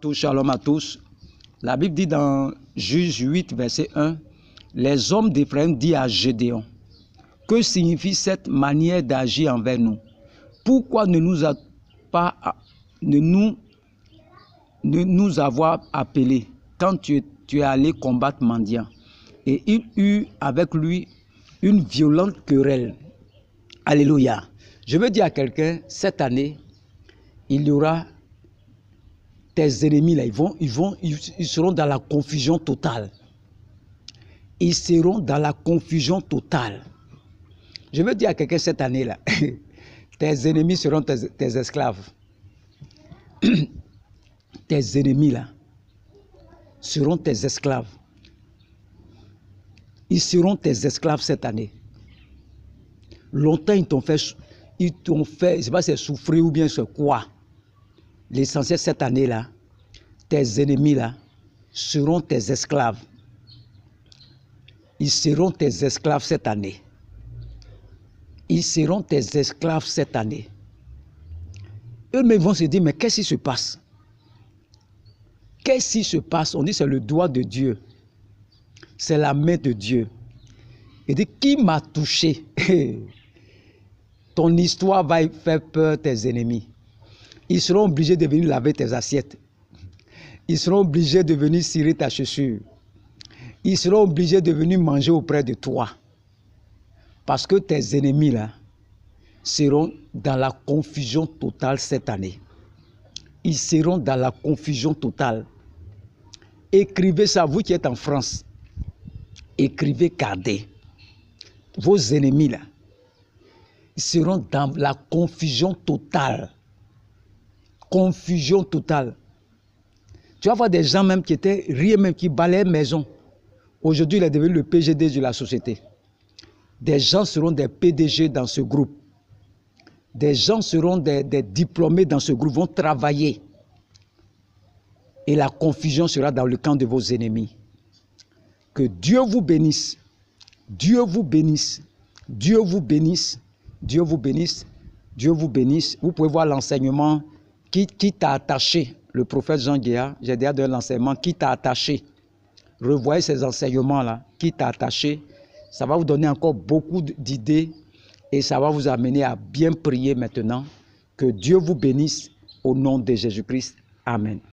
Shalom à tous. La Bible dit dans Juge 8, verset 1, les hommes d'Éphraïm disent à Gédéon, que signifie cette manière d'agir envers nous? Pourquoi ne nous avoir appelés quand tu es allé combattre Midian? Et il eut avec lui une violente querelle. Alléluia. Je veux dire à quelqu'un, cette année, il y aura tes ennemis là, ils seront dans la confusion totale. Ils seront dans la confusion totale. Je veux dire à quelqu'un cette année là, tes ennemis seront tes esclaves. Tes ennemis là seront tes esclaves. Ils seront tes esclaves cette année. Longtemps ils t'ont fait, je ne sais pas si c'est souffrir ou bien c'est quoi. L'essentiel cette année-là, tes ennemis là seront tes esclaves. Ils seront tes esclaves cette année. Ils seront tes esclaves cette année. Eux-mêmes vont se dire, mais qu'est-ce qui se passe? Qu'est-ce qui se passe? On dit c'est le doigt de Dieu. C'est la main de Dieu. Il dit, qui m'a touché? Ton histoire va faire peur tes ennemis. Ils seront obligés de venir laver tes assiettes. Ils seront obligés de venir cirer ta chaussure. Ils seront obligés de venir manger auprès de toi. Parce que tes ennemis là seront dans la confusion totale cette année. Ils seront dans la confusion totale. Écrivez ça, vous qui êtes en France. Écrivez, gardez. Vos ennemis là, ils seront dans la confusion totale. Confusion totale. Tu vas voir des gens même qui étaient rien, même qui balayaient maison. Aujourd'hui, il est devenu le PGD de la société. Des gens seront des PDG dans ce groupe. Des gens seront des diplômés dans ce groupe, vont travailler. Et la confusion sera dans le camp de vos ennemis. Que Dieu vous bénisse. Dieu vous bénisse. Dieu vous bénisse. Dieu vous bénisse. Dieu vous bénisse. Vous pouvez voir l'enseignement qui t'a attaché. Le prophète Jean Guéa, j'ai déjà donné l'enseignement qui t'a attaché. Revoyez ces enseignements-là, qui t'a attaché. Ça va vous donner encore beaucoup d'idées et ça va vous amener à bien prier maintenant. Que Dieu vous bénisse au nom de Jésus-Christ. Amen.